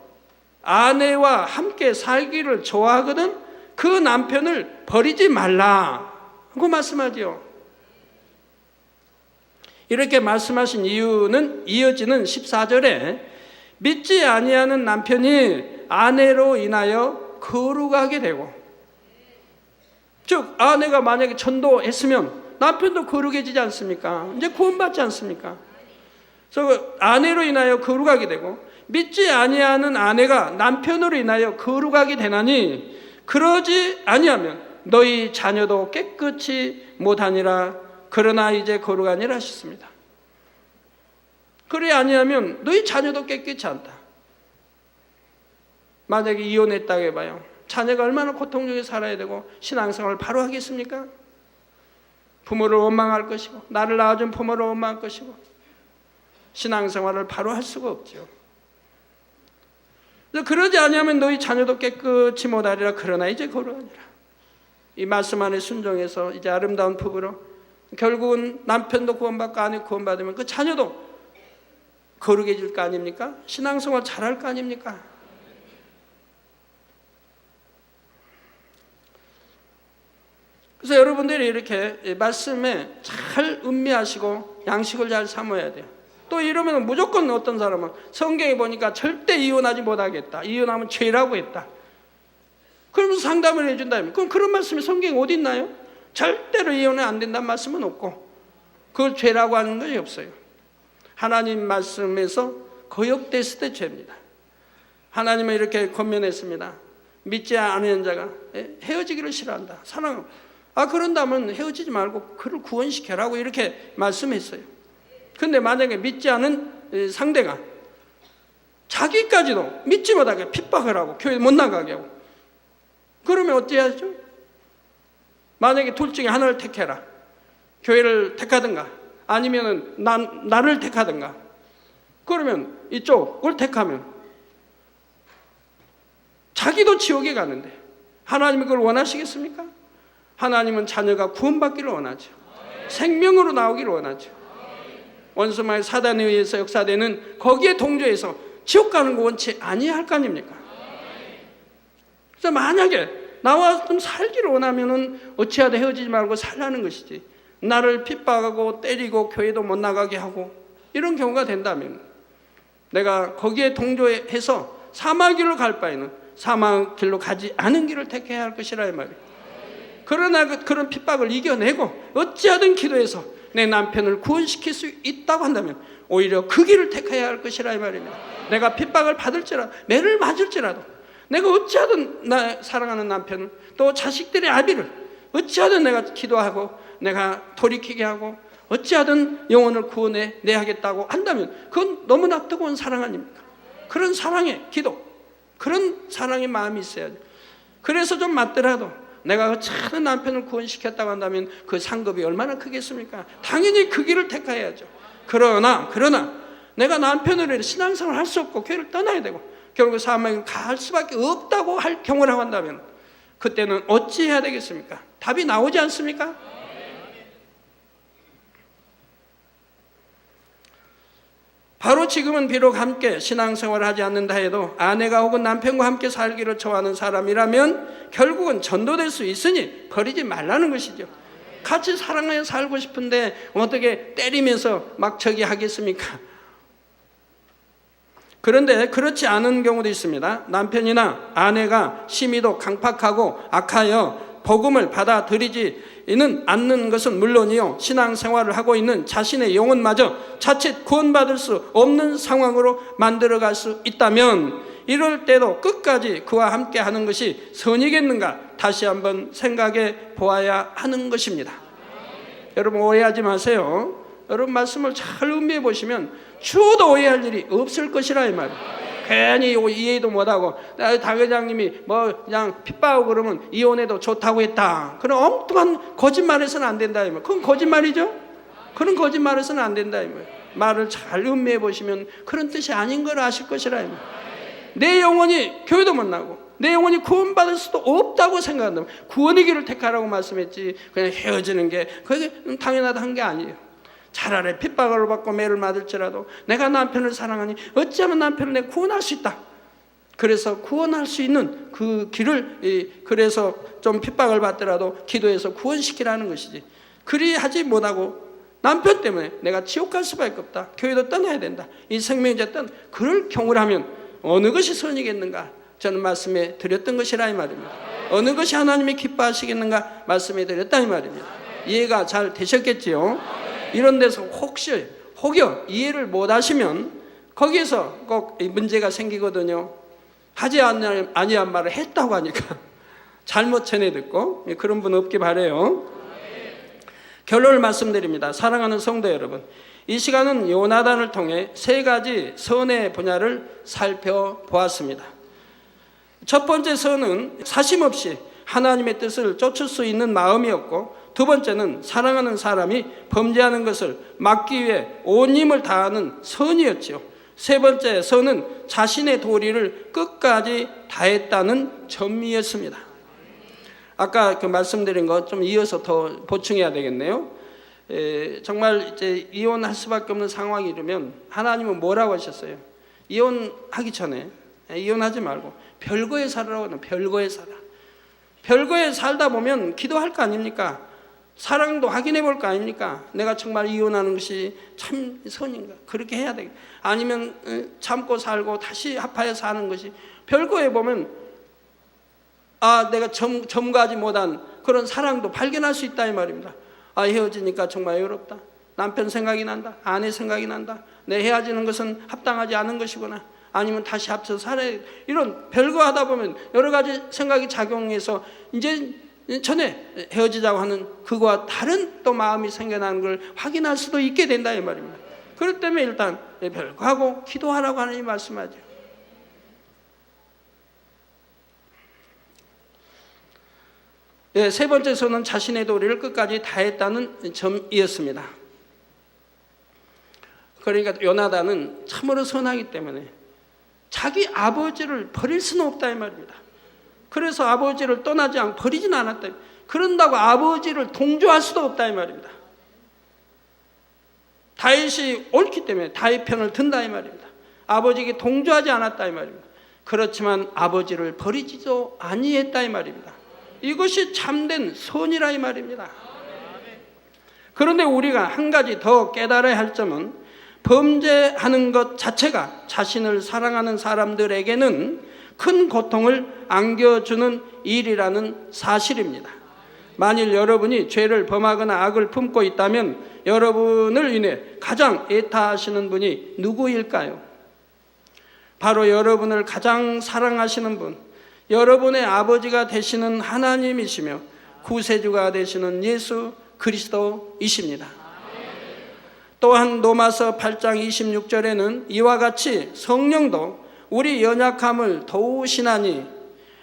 [SPEAKER 1] 아내와 함께 살기를 좋아하거든 그 남편을 버리지 말라고 말씀하죠. 이렇게 말씀하신 이유는 이어지는 14절에 믿지 아니하는 남편이 아내로 인하여 거룩하게 되고, 즉 아내가 만약에 전도했으면 남편도 거룩해지지 않습니까? 이제 구원받지 않습니까? 그래서 아내로 인하여 거룩하게 되고, 믿지 아니하는 아내가 남편으로 인하여 거룩하게 되나니 그러지 아니하면 너희 자녀도 깨끗이 못하니라. 그러나 이제 거룩하니라 하셨습니다. 그래 아니하면 너희 자녀도 깨끗이 않다. 만약에 이혼했다고 해봐요. 자녀가 얼마나 고통 중에 살아야 되고 신앙생활을 바로 하겠습니까? 부모를 원망할 것이고 나를 낳아준 부모를 원망할 것이고 신앙생활을 바로 할 수가 없죠. 그러지 아니하면 너희 자녀도 깨끗이 못하리라. 그러나 이제 거룩하니라. 이 말씀 안에 순종해서 이제 아름다운 부부로 결국은 남편도 구원받고 아내 구원받으면 그 자녀도 거룩해질 거 아닙니까? 신앙생활 잘할 거 아닙니까? 그래서 여러분들이 이렇게 말씀에 잘 음미하시고 양식을 잘 삼아야 돼요. 또 이러면 무조건 어떤 사람은 성경에 보니까 절대 이혼하지 못하겠다. 이혼하면 죄라고 했다. 그러면서 상담을 해준다면 그럼 그런 말씀이 성경에 어디 있나요? 절대로 이혼은 안 된다는 말씀은 없고 그걸 죄라고 하는 것이 없어요. 하나님 말씀에서 거역됐을 때 죄입니다. 하나님은 이렇게 권면했습니다. 믿지 않는 자가 헤어지기를 싫어한다. 사랑. 그런다면 헤어지지 말고 그를 구원시켜라고 이렇게 말씀했어요. 근데 만약에 믿지 않은 상대가 자기까지도 믿지 못하게 핍박을 하고 교회 못 나가게 하고 그러면 어찌해야죠? 만약에 둘 중에 하나를 택해라. 교회를 택하든가 아니면 나를 택하든가 그러면 이쪽을 택하면 자기도 지옥에 가는데 하나님이 그걸 원하시겠습니까? 하나님은 자녀가 구원받기를 원하죠. 생명으로 나오기를 원하죠. 원수마의 사단에 의해서 역사되는 거기에 동조해서 지옥 가는 거 원치 아니할 거 아닙니까? 그래서 만약에 나와 좀 살기를 원하면은 어찌하다 헤어지지 말고 살라는 것이지, 나를 핍박하고 때리고 교회도 못 나가게 하고 이런 경우가 된다면 내가 거기에 동조해서 사망의 길로 갈 바에는 사망의 길로 가지 않은 길을 택해야 할 것이라 이 말이에요. 그러나 그런 핍박을 이겨내고 어찌하든 기도해서 내 남편을 구원시킬 수 있다고 한다면 오히려 그 길을 택해야 할 것이라 이 말입니다. 내가 핍박을 받을지라도, 매를 맞을지라도, 내가 어찌하든 나 사랑하는 남편을, 또 자식들의 아비를 어찌하든 내가 기도하고 내가 돌이키게 하고 어찌하든 영혼을 구원해 내야겠다고 한다면 그건 너무나 뜨거운 사랑 아닙니까? 그런 사랑의 기도, 그런 사랑의 마음이 있어야죠. 그래서 좀 맞더라도 내가 어찌하든 남편을 구원시켰다고 한다면 그 상급이 얼마나 크겠습니까? 당연히 그 길을 택해야죠. 그러나 내가 남편으로 신앙생활을 할 수 없고 교회를 떠나야 되고 결국 사망에 갈 수밖에 없다고 할 경우라고 한다면 그때는 어찌 해야 되겠습니까? 답이 나오지 않습니까? 바로 지금은 비록 함께 신앙생활을 하지 않는다 해도 아내가 혹은 남편과 함께 살기를 좋아하는 사람이라면 결국은 전도될 수 있으니 버리지 말라는 것이죠. 같이 사랑하여 살고 싶은데 어떻게 때리면서 막 저기 하겠습니까? 그런데 그렇지 않은 경우도 있습니다. 남편이나 아내가 심히도 강팍하고 악하여 복음을 받아들이지는 않는 것은 물론이요, 신앙생활을 하고 있는 자신의 영혼마저 자칫 구원받을 수 없는 상황으로 만들어갈 수 있다면 이럴 때도 끝까지 그와 함께 하는 것이 선이겠는가 다시 한번 생각해 보아야 하는 것입니다. 여러분 오해하지 마세요. 여러분 말씀을 잘 음미해 보시면 추워도 오해할 일이 없을 것이라 이 말이에요. 괜히 이해도 못하고 당 회장님이 뭐 그냥 핍박하고 그러면 이혼해도 좋다고 했다, 그런 엉뚱한 거짓말해서는 안 된다 이 말. 그건 거짓말이죠. 그런 거짓말해서는 안 된다 이 말. 말을 잘 음미해 보시면 그런 뜻이 아닌 걸 아실 것이라 이 말. 내 영혼이 교회도 못 나고 내 영혼이 구원받을 수도 없다고 생각한다면 구원의 길을 택하라고 말씀했지 그냥 헤어지는 게 그게 당연하다 한 게 아니에요. 차라리 핍박을 받고 매를 맞을지라도 내가 남편을 사랑하니 어찌하면 남편을 내가 구원할 수 있다. 그래서 구원할 수 있는 그 길을, 그래서 좀 핍박을 받더라도 기도해서 구원시키라는 것이지, 그리하지 못하고 남편 때문에 내가 지옥 갈 수밖에 없다, 교회도 떠나야 된다, 이 생명제 떠나, 그럴 경우라면 어느 것이 선이겠는가 저는 말씀해 드렸던 것이라 이 말입니다. 어느 것이 하나님이 기뻐하시겠는가 말씀해 드렸다 이 말입니다. 이해가 잘 되셨겠지요? 이런 데서 혹시 혹여 이해를 못 하시면 거기에서 꼭 문제가 생기거든요. 하지 아니한 말을 했다고 하니까 잘못 전해 듣고 그런 분 없기 바라요. 결론을 말씀드립니다. 사랑하는 성도 여러분, 이 시간은 요나단을 통해 세 가지 선의 분야를 살펴보았습니다. 첫 번째 선은 사심없이 하나님의 뜻을 쫓을 수 있는 마음이었고, 두 번째는 사랑하는 사람이 범죄하는 것을 막기 위해 온 힘을 다하는 선이었죠. 세 번째 선은 자신의 도리를 끝까지 다했다는 점이었습니다. 아까 그 말씀드린 거 좀 이어서 더 보충해야 되겠네요. 정말 이제 이혼할 수밖에 없는 상황이 이르면 하나님은 뭐라고 하셨어요? 이혼하기 전에 이혼하지 말고 별거에 살으라고 하는, 별거에 살아. 별거에 살다 보면 기도할 거 아닙니까? 사랑도 확인해 볼 거 아닙니까? 내가 정말 이혼하는 것이 참 선인가? 그렇게 해야 되겠다. 아니면 참고 살고 다시 합하여 사는 것이, 별거에 보면 내가 점거하지 못한 그런 사랑도 발견할 수 있다 이 말입니다. 헤어지니까 정말 외롭다, 남편 생각이 난다, 아내 생각이 난다, 내 헤어지는 것은 합당하지 않은 것이구나, 아니면 다시 합쳐서 살아야, 이런 별거 하다 보면 여러 가지 생각이 작용해서 이제 전에 헤어지자고 하는 그거와 다른 또 마음이 생겨나는 걸 확인할 수도 있게 된다 이 말입니다. 그렇기 때문에 일단 별거 하고 기도하라고 하나님 말씀하죠. 세 번째 선은 자신의 도리를 끝까지 다했다는 점이었습니다. 그러니까 요나단은 참으로 선하기 때문에 자기 아버지를 버릴 수는 없다 이 말입니다. 그래서 아버지를 떠나지 않고 버리진 않았다. 그런다고 아버지를 동조할 수도 없다 이 말입니다. 다윗이 옳기 때문에 다윗 편을 든다 이 말입니다. 아버지에게 동조하지 않았다 이 말입니다. 그렇지만 아버지를 버리지도 아니했다 이 말입니다. 이것이 참된 선이라 이 말입니다. 그런데 우리가 한 가지 더 깨달아야 할 점은 범죄하는 것 자체가 자신을 사랑하는 사람들에게는 큰 고통을 안겨주는 일이라는 사실입니다. 만일 여러분이 죄를 범하거나 악을 품고 있다면 여러분을 인해 가장 애타하시는 분이 누구일까요? 바로 여러분을 가장 사랑하시는 분, 여러분의 아버지가 되시는 하나님이시며 구세주가 되시는 예수 그리스도이십니다. 또한 로마서 8장 26절에는 이와 같이 성령도 우리 연약함을 도우시나니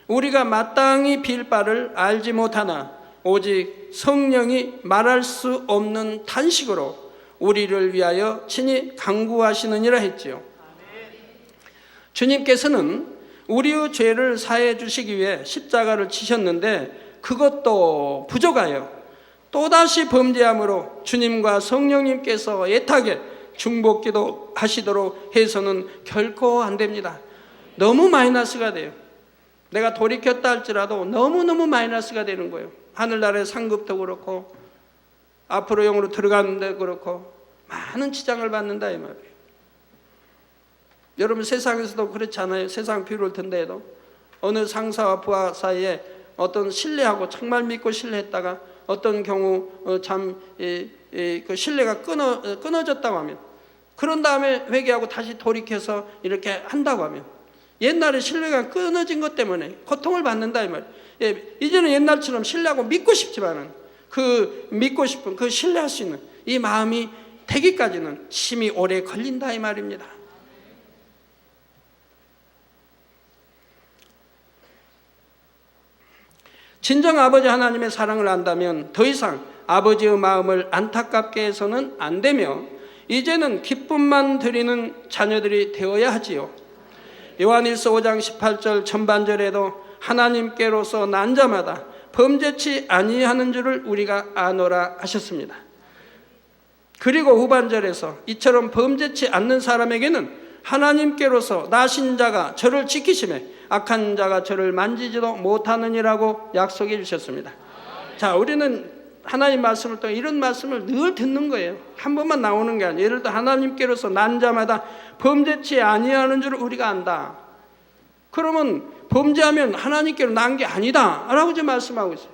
[SPEAKER 1] 우리가 마땅히 빌 바를 알지 못하나 오직 성령이 말할 수 없는 탄식으로 우리를 위하여 친히 간구하시느니라 했지요. 주님께서는 우리의 죄를 사해 주시기 위해 십자가를 치셨는데 그것도 부족하여 또다시 범죄함으로 주님과 성령님께서 애타게 중보기도 하시도록 해서는 결코 안 됩니다. 너무 마이너스가 돼요. 내가 돌이켰다 할지라도 너무너무 마이너스가 되는 거예요. 하늘나라의 상급도 그렇고 앞으로 영으로 들어가는데 그렇고 많은 지장을 받는다 이 말이에요. 여러분 세상에서도 그렇지 않아요? 세상 비유를 든다 해도 어느 상사와 부하 사이에 어떤 신뢰하고 정말 믿고 신뢰했다가 어떤 경우 그 신뢰가 끊어졌다고 하면 그런 다음에 회개하고 다시 돌이켜서 이렇게 한다고 하면 옛날에 신뢰가 끊어진 것 때문에 고통을 받는다 이 말이에요. 예, 이제는 옛날처럼 신뢰하고 믿고 싶지만은 그 믿고 싶은 그 신뢰할 수 있는 이 마음이 되기까지는 심히 오래 걸린다 이 말입니다. 진정 아버지 하나님의 사랑을 안다면 더 이상 아버지의 마음을 안타깝게 해서는 안 되며 이제는 기쁨만 드리는 자녀들이 되어야 하지요. 요한일서 5장 18절 전반절에도 하나님께로서 난 자마다 범죄치 아니하는 줄을 우리가 아노라 하셨습니다. 그리고 후반절에서 이처럼 범죄치 않는 사람에게는 하나님께로서 나신 자가 저를 지키심에 악한 자가 저를 만지지도 못하느니라고 약속해 주셨습니다. 자, 우리는 하나님 말씀을 또 이런 말씀을 늘 듣는 거예요. 한 번만 나오는 게 아니에요. 예를 들어 하나님께로서 난 자마다 범죄치 아니하는 줄 우리가 안다. 그러면 범죄하면 하나님께로 난 게 아니다 라고 지금 말씀하고 있어요.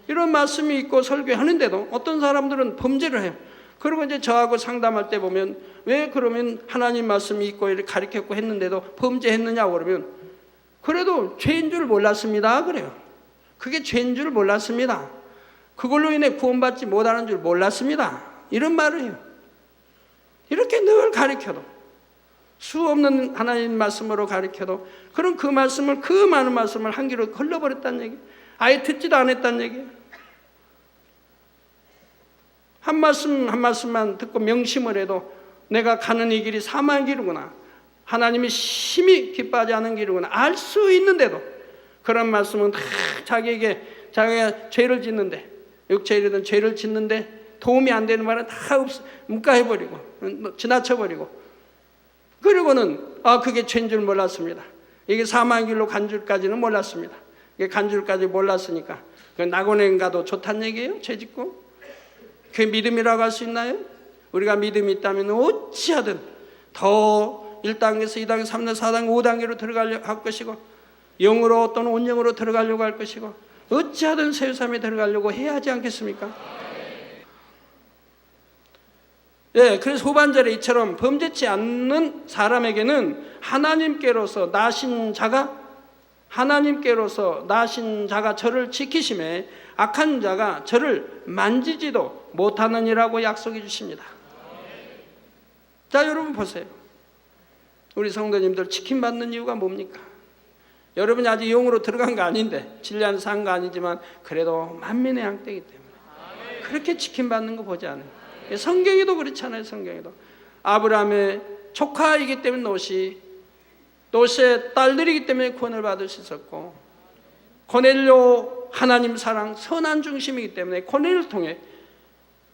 [SPEAKER 1] 이런 말씀이 있고 설교하는데도 어떤 사람들은 범죄를 해요. 그리고 이제 저하고 상담할 때 보면 왜 그러면 하나님 말씀이 있고 이렇게 가르쳤고 했는데도 범죄했느냐고 그러면 그래도 죄인 줄 몰랐습니다 그래요. 그게 죄인 줄 몰랐습니다. 그걸로 인해 구원받지 못하는 줄 몰랐습니다. 이런 말을 해요. 이렇게 늘 가르쳐도 수 없는 하나님 말씀으로 가르쳐도 그럼 그 말씀을 그 많은 말씀을 한 귀로 걸러버렸다는 얘기, 아예 듣지도 않았다는 얘기예요. 한 말씀 한 말씀만 듣고 명심을 해도 내가 가는 이 길이 사망의 길이구나, 하나님이 심히 기뻐하지 않은 길이구나 알 수 있는데도 그런 말씀은 다 자기가 죄를 짓는데, 육체이든 죄를 짓는데 도움이 안 되는 말은 다 묵과해버리고 지나쳐버리고, 그리고는 그게 죄인 줄 몰랐습니다. 이게 사망의 길로 간 줄까지는 몰랐습니다. 이게 간 줄까지 몰랐으니까 그 낙원에 가도 좋다는 얘기예요. 죄 짓고. 그게 믿음이라고 할 수 있나요? 우리가 믿음이 있다면 어찌하든 더 1단계에서 2단계, 3단계, 4단계, 5단계로 들어가려고 할 것이고, 영으로 또는 온영으로 들어가려고 할 것이고, 어찌하든 세우삼에 들어가려고 해야 하지 않겠습니까? 예, 그래서 후반절에 이처럼 범죄치 않는 사람에게는 하나님께로서 나신 자가 저를 지키심에 악한 자가 저를 만지지도 못하느니라고 약속해 주십니다. 자, 여러분 보세요. 우리 성도님들 치킨받는 이유가 뭡니까? 여러분이 아직 영으로 들어간 거 아닌데, 진리한 산 거 아니지만 그래도 만민의 양떼이기 때문에 그렇게 치킨받는 거 보지 않아요. 성경에도 그렇잖아요. 성경에도 아브라함의 조카이기 때문에 롯의 딸들이기 때문에 구원을 받을 수 있었고, 고넬료 하나님 사랑 선한 중심이기 때문에 고넬료를 통해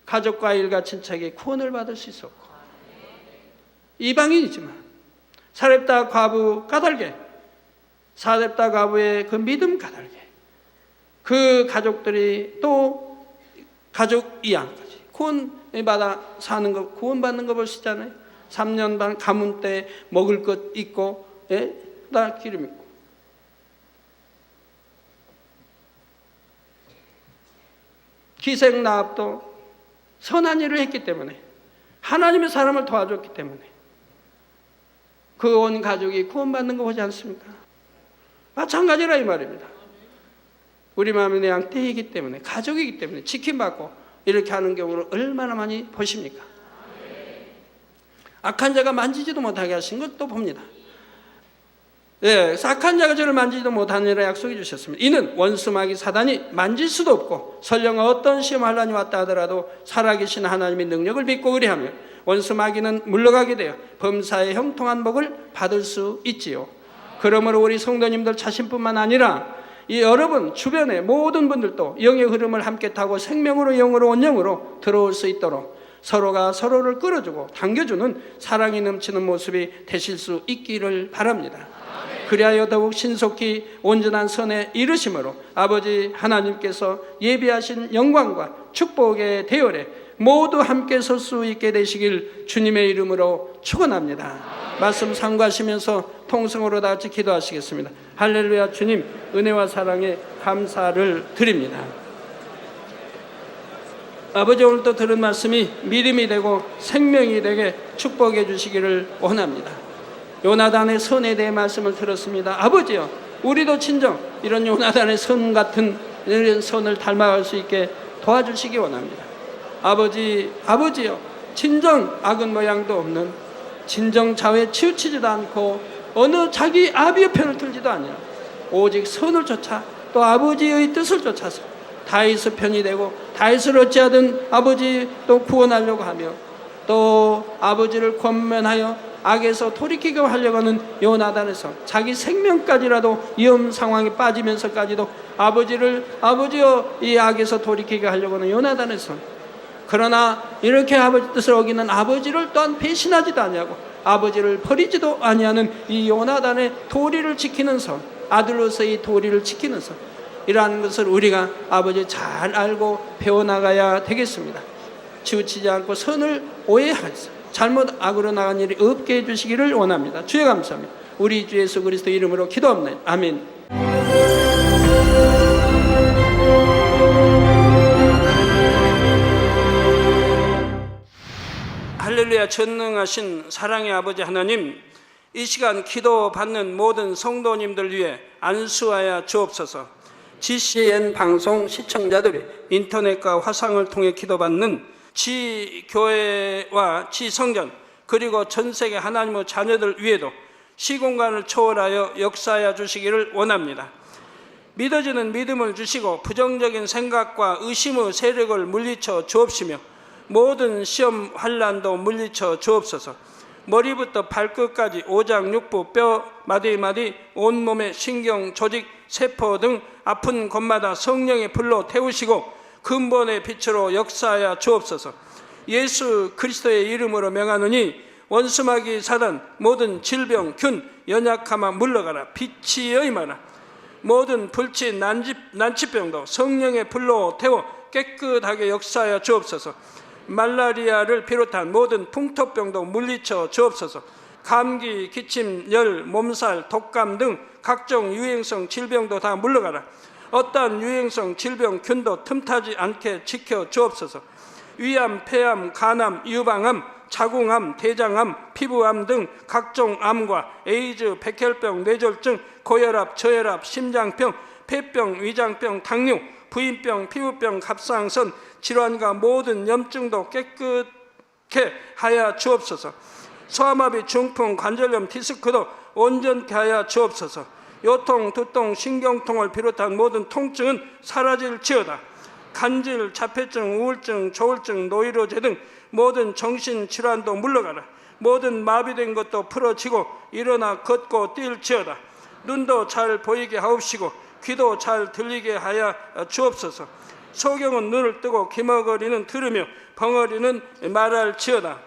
[SPEAKER 1] 가족과 일가 친척이 구원을 받을 수 있었고, 이방인이지만 사렙다 과부 까닭에, 사렙다 과부의 그 믿음 까닭에 그 가족들이 또 가족 이양까지 구원받아 사는 거, 구원받는 거 볼 수 있잖아요. 3년 반 가문 때 먹을 것 있고, 다 기름 있고. 기생나합도 선한 일을 했기 때문에, 하나님의 사람을 도와줬기 때문에 그 온 가족이 구원받는 거 보지 않습니까? 마찬가지라 이 말입니다. 우리 마음이 그냥 떼이기 때문에, 가족이기 때문에 지킴받고 이렇게 하는 경우를 얼마나 많이 보십니까? 악한 자가 만지지도 못하게 하신 것도 봅니다. 악한 자가 저를 만지지도 못하니라 약속해 주셨습니다. 이는 원수마귀 사단이 만질 수도 없고, 설령 어떤 시험 환란이 왔다 하더라도 살아계신 하나님의 능력을 믿고 의뢰하며 원수마귀는 물러가게 되어 범사의 형통한 복을 받을 수 있지요. 그러므로 우리 성도님들 자신뿐만 아니라 이 여러분 주변의 모든 분들도 영의 흐름을 함께 타고 생명으로 영으로 온영으로 들어올 수 있도록 서로가 서로를 끌어주고 당겨주는 사랑이 넘치는 모습이 되실 수 있기를 바랍니다. 그리하여 더욱 신속히 온전한 선에 이르심으로 아버지 하나님께서 예비하신 영광과 축복의 대열에 모두 함께 설 수 있게 되시길 주님의 이름으로 축원합니다. 말씀 상고하시면서 통성으로 다 같이 기도하시겠습니다. 할렐루야. 주님 은혜와 사랑에 감사를 드립니다. 아버지, 오늘 또 들은 말씀이 믿음이 되고 생명이 되게 축복해 주시기를 원합니다. 요나단의 선에 대해 말씀을 들었습니다. 아버지요, 우리도 친정 이런 요나단의 선 같은 이런 선을 닮아갈 수 있게 도와주시기 원합니다. 아버지요, 진정 악은 모양도 없는, 진정 좌우에 치우치지도 않고 어느 자기 아비의 편을 들지도 않냐, 오직 선을 쫓아 또 아버지의 뜻을 쫓아서 다윗의 편이 되고 다윗을 어찌하든 아버지 또 구원하려고 하며 또 아버지를 권면하여 악에서 돌이키게 하려고 하는 요나단에서 자기 생명까지라도 위험 상황에 빠지면서까지도 아버지여 이 악에서 돌이키게 하려고 하는 요나단에서, 그러나 이렇게 아버지 뜻을 어기는 아버지를 또한 배신하지도 아니하고 아버지를 버리지도 아니하는 이 요나단의 도리를 지키는 선, 아들로서의 도리를 지키는 선, 이러한 것을 우리가 아버지 잘 알고 배워나가야 되겠습니다. 치우치지 않고 선을 오해하면서 잘못 악으로 나간 일이 없게 해주시기를 원합니다. 주여 감사합니다. 우리 주 예수 그리스도 이름으로 기도합니다. 아멘. 할렐루야. 전능하신 사랑의 아버지 하나님, 이 시간 기도받는 모든 성도님들 위해 안수하여 주옵소서. GCN 방송 시청자들이 인터넷과 화상을 통해 기도받는 지교회와 지성전 그리고 전세계 하나님의 자녀들 위에도 시공간을 초월하여 역사하여 주시기를 원합니다. 믿어지는 믿음을 주시고 부정적인 생각과 의심의 세력을 물리쳐 주옵시며 모든 시험 환난도 물리쳐 주옵소서. 머리부터 발끝까지 오장육부 뼈 마디마디 온몸의 신경 조직 세포 등 아픈 곳마다 성령의 불로 태우시고 근본의 빛으로 역사하여 주옵소서. 예수 그리스도의 이름으로 명하노니 원수마귀 사단 모든 질병 균 연약함아 물러가라. 빛이 임하라. 모든 불치 난치병도 성령의 불로 태워 깨끗하게 역사하여 주옵소서. 말라리아를 비롯한 모든 풍토병도 물리쳐 주옵소서. 감기, 기침, 열, 몸살, 독감 등 각종 유행성 질병도 다 물러가라. 어떠한 유행성 질병 균도 틈타지 않게 지켜 주옵소서. 위암, 폐암, 간암, 유방암, 자궁암, 대장암, 피부암 등 각종 암과 에이즈, 백혈병, 뇌졸중, 고혈압, 저혈압, 심장병, 폐병, 위장병, 당뇨, 부인병, 피부병, 갑상선 질환과 모든 염증도 깨끗게 하여 주옵소서. 소아마비, 중풍, 관절염, 디스크도 온전케 하여 주옵소서. 요통, 두통, 신경통을 비롯한 모든 통증은 사라질지어다. 간질, 자폐증, 우울증, 조울증, 노이로제 등 모든 정신질환도 물러가라. 모든 마비된 것도 풀어지고 일어나 걷고 뛸지어다. 눈도 잘 보이게 하옵시고 귀도 잘 들리게 하여 주옵소서. 소경은 눈을 뜨고 기머거리는 들으며 벙어리는 말할지어다.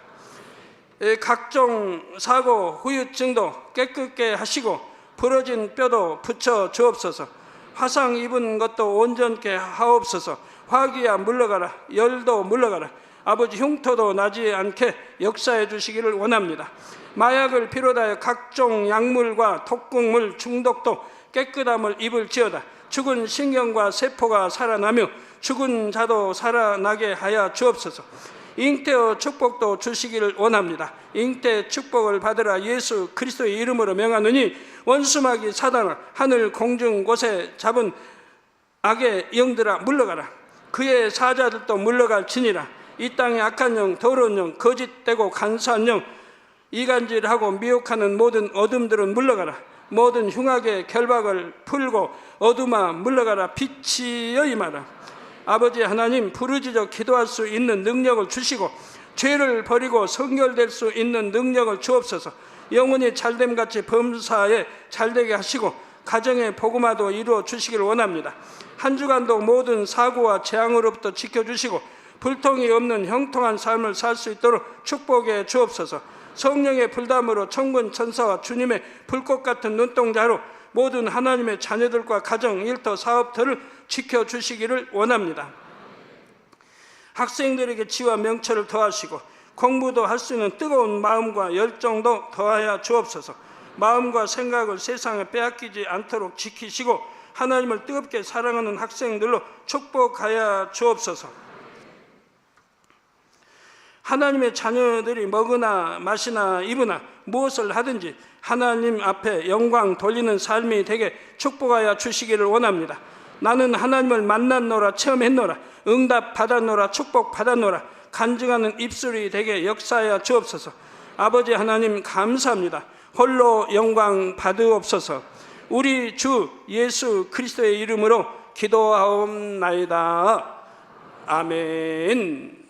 [SPEAKER 1] 각종 사고 후유증도 깨끗게 하시고 부러진 뼈도 붙여 주옵소서. 화상 입은 것도 온전케 하옵소서. 화기야 물러가라. 열도 물러가라. 아버지 흉터도 나지 않게 역사해 주시기를 원합니다. 마약을 비롯하여 각종 약물과 독극물 중독도 깨끗함을 입을지어다. 죽은 신경과 세포가 살아나며 죽은 자도 살아나게 하여 주옵소서. 잉태의 축복도 주시기를 원합니다. 잉태 축복을 받으라. 예수 그리스도의 이름으로 명하노니 원수마귀 사단아 하늘 공중 곳에 잡은 악의 영들아 물러가라. 그의 사자들도 물러갈지니라. 이 땅의 악한 영, 더러운 영, 거짓되고 간사한 영, 이간질하고 미혹하는 모든 어둠들은 물러가라. 모든 흉악의 결박을 풀고 어둠아 물러가라. 빛이여 임하라. 아버지 하나님, 부르짖어 기도할 수 있는 능력을 주시고 죄를 버리고 성결될 수 있는 능력을 주옵소서. 영혼이 잘됨같이 범사에 잘되게 하시고 가정의 복음화도 이루어 주시기를 원합니다. 한 주간도 모든 사고와 재앙으로부터 지켜주시고 불통이 없는 형통한 삶을 살 수 있도록 축복해 주옵소서. 성령의 불담으로 천군 천사와 주님의 불꽃 같은 눈동자로 모든 하나님의 자녀들과 가정, 일터, 사업들을 지켜주시기를 원합니다. 학생들에게 지혜와 명철을 더하시고 공부도 할 수 있는 뜨거운 마음과 열정도 더하여 주옵소서. 마음과 생각을 세상에 빼앗기지 않도록 지키시고 하나님을 뜨겁게 사랑하는 학생들로 축복하여 주옵소서. 하나님의 자녀들이 먹으나 마시나 입으나 무엇을 하든지 하나님 앞에 영광 돌리는 삶이 되게 축복하여 주시기를 원합니다. 나는 하나님을 만났노라, 체험했노라, 응답 받았노라, 축복 받았노라, 간증하는 입술이 되게 역사하여 주옵소서. 아버지 하나님 감사합니다. 홀로 영광 받으옵소서. 우리 주 예수 그리스도의 이름으로 기도하옵나이다. 아멘.